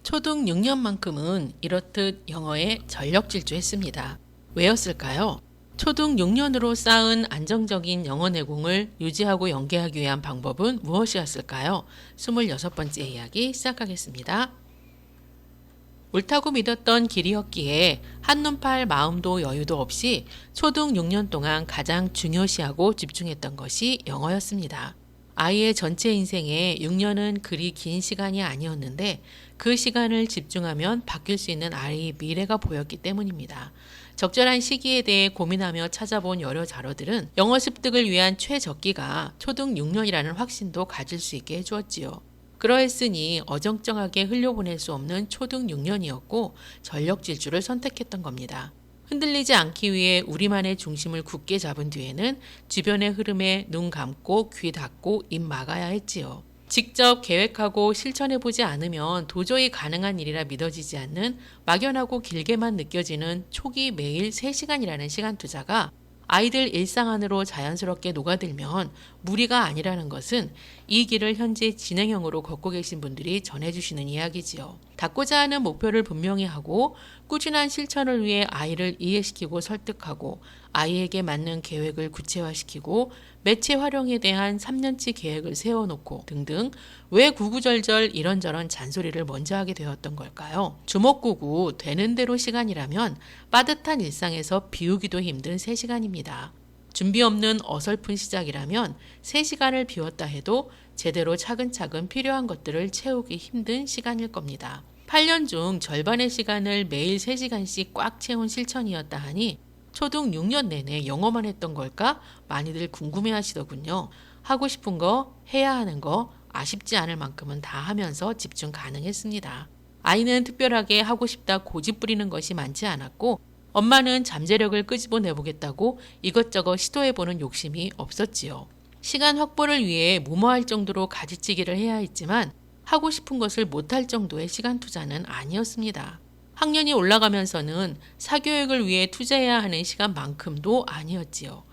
초등 6년만큼은 이렇듯 영어에 전력 질주했습니다. 왜였을까요? 초등 6년으로 쌓은 안정적인 영어 내공을 유지하고 연계하기 위한 방법은 무엇이었을까요? 26번째 이야기 시작하겠습니다. 옳다고 믿었던 길이었기에 한눈팔 마음도 여유도 없이 초등 6년 동안 가장 중요시하고 집중했던 것이 영어였습니다. 아이의 전체 인생에 6년은 그리 긴 시간이 아니었는데 그 시간을 집중하면 바뀔 수 있는 아이의 미래가 보였기 때문입니다. 적절한 시기에 대해 고민하며 찾아본 여러 자료들은 영어 습득을 위한 최적기가 초등 6년이라는 확신도 가질 수 있게 해주었지요. 그러했으니 어정쩡하게 흘려보낼 수 없는 초등 6년이었고 전력 질주를 선택했던 겁니다. 흔들리지 않기 위해 우리만의 중심을 굳게 잡은 뒤에는 주변의 흐름에 눈 감고 귀 닫고 입 막아야 했지요. 직접 계획하고 실천해보지 않으면 도저히 가능한 일이라 믿어지지 않는 막연하고 길게만 느껴지는 초기 매일 3시간이라는 시간 투자가 아이들 일상 안으로 자연스럽게 녹아들면 무리가 아니라는 것은 이 길을 현재 진행형으로 걷고 계신 분들이 전해주시는 이야기지요. 닿고자 하는 목표를 분명히 하고 꾸준한 실천을 위해 아이를 이해시키고 설득하고 아이에게 맞는 계획을 구체화시키고 매체 활용에 대한 3년치 계획을 세워놓고 등등 왜 구구절절 이런저런 잔소리를 먼저 하게 되었던 걸까요? 주먹구구 되는 대로 시간이라면 빠듯한 일상에서 비우기도 힘든 3시간입니다. 준비 없는 어설픈 시작이라면 3시간을 비웠다 해도 제대로 차근차근 필요한 것들을 채우기 힘든 시간일 겁니다. 8년 중 절반의 시간을 매일 3시간씩 꽉 채운 실천이었다 하니 초등 6년 내내 영어만 했던 걸까? 많이들 궁금해 하시더군요. 하고 싶은 거, 해야 하는 거, 아쉽지 않을 만큼은 다 하면서 집중 가능했습니다. 아이는 특별하게 하고 싶다 고집 부리는 것이 많지 않았고 엄마는 잠재력을 끄집어내보겠다고 이것저것 시도해보는 욕심이 없었지요. 시간 확보를 위해 무모할 정도로 가지치기를 해야 했지만 하고 싶은 것을 못할 정도의 시간 투자는 아니었습니다. 학년이 올라가면서는 사교육을 위해 투자해야 하는 시간만큼도 아니었지요.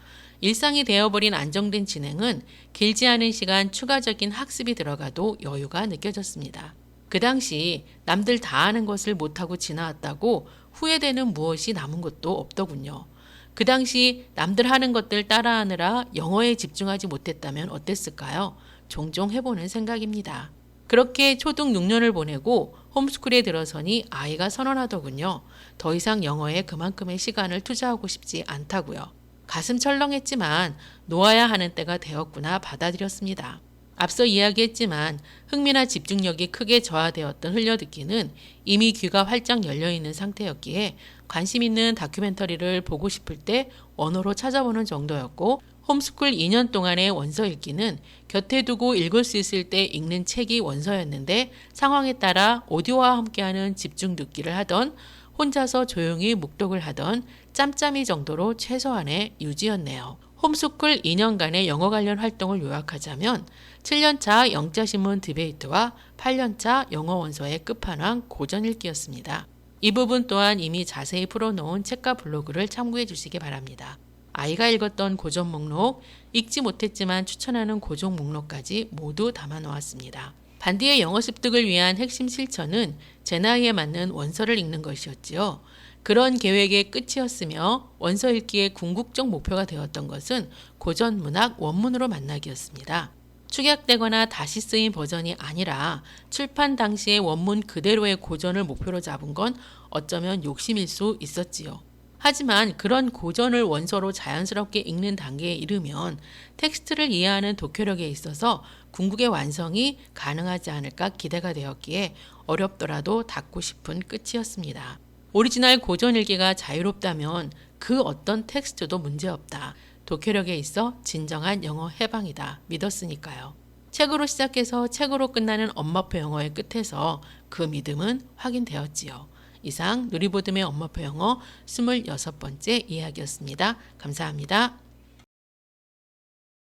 일상이 되어버린 안정된 진행은 길지 않은 시간 추가적인 학습이 들어가도 여유가 느껴졌습니다. 그 당시 남들 다 하는 것을 못하고 지나왔다고 후회되는 무엇이 남은 것도 없더군요. 그 당시 남들 하는 것들 따라하느라 영어에 집중하지 못했다면 어땠을까요? 종종 해보는 생각입니다. 그렇게 초등 6년을 보내고 홈스쿨에 들어서니 아이가 선언하더군요. 더 이상 영어에 그만큼의 시간을 투자하고 싶지 않다고요. 가슴 철렁했지만 놓아야 하는 때가 되었구나 받아들였습니다. 앞서 이야기했지만 흥미나 집중력이 크게 저하되었던 흘려듣기는 이미 귀가 활짝 열려있는 상태였기에 관심 있는 다큐멘터리를 보고 싶을 때 언어로 찾아보는 정도였고 홈스쿨 2년 동안의 원서 읽기는 곁에 두고 읽을 수 있을 때 읽는 책이 원서였는데 상황에 따라 오디오와 함께하는 집중 듣기를 하던 혼자서 조용히 묵독을 하던 짬짬이 정도로 최소한의 유지였네요. 홈스쿨 2년간의 영어 관련 활동을 요약하자면 7년차 영자신문 디베이트와 8년차 영어 원서의 끝판왕 고전 읽기였습니다. 이 부분 또한 이미 자세히 풀어놓은 책과 블로그를 참고해 주시기 바랍니다. 아이가 읽었던 고전 목록, 읽지 못했지만 추천하는 고전 목록까지 모두 담아놓았습니다. 반디의 영어 습득을 위한 핵심 실천은 제 나이에 맞는 원서를 읽는 것이었지요. 그런 계획의 끝이었으며 원서 읽기의 궁극적 목표가 되었던 것은 고전 문학 원문으로 만나기였습니다. 축약되거나 다시 쓰인 버전이 아니라 출판 당시의 원문 그대로의 고전을 목표로 잡은 건 어쩌면 욕심일 수 있었지요. 하지만 그런 고전을 원서로 자연스럽게 읽는 단계에 이르면 텍스트를 이해하는 독해력에 있어서 궁극의 완성이 가능하지 않을까 기대가 되었기에 어렵더라도 닫고 싶은 끝이었습니다. 오리지널 고전 읽기가 자유롭다면 그 어떤 텍스트도 문제없다. 독해력에 있어 진정한 영어 해방이다. 믿었으니까요. 책으로 시작해서 책으로 끝나는 엄마표 영어의 끝에서 그 믿음은 확인되었지요. 이상 누리보듬의 엄마표 영어 26번째 이야기였습니다. 감사합니다.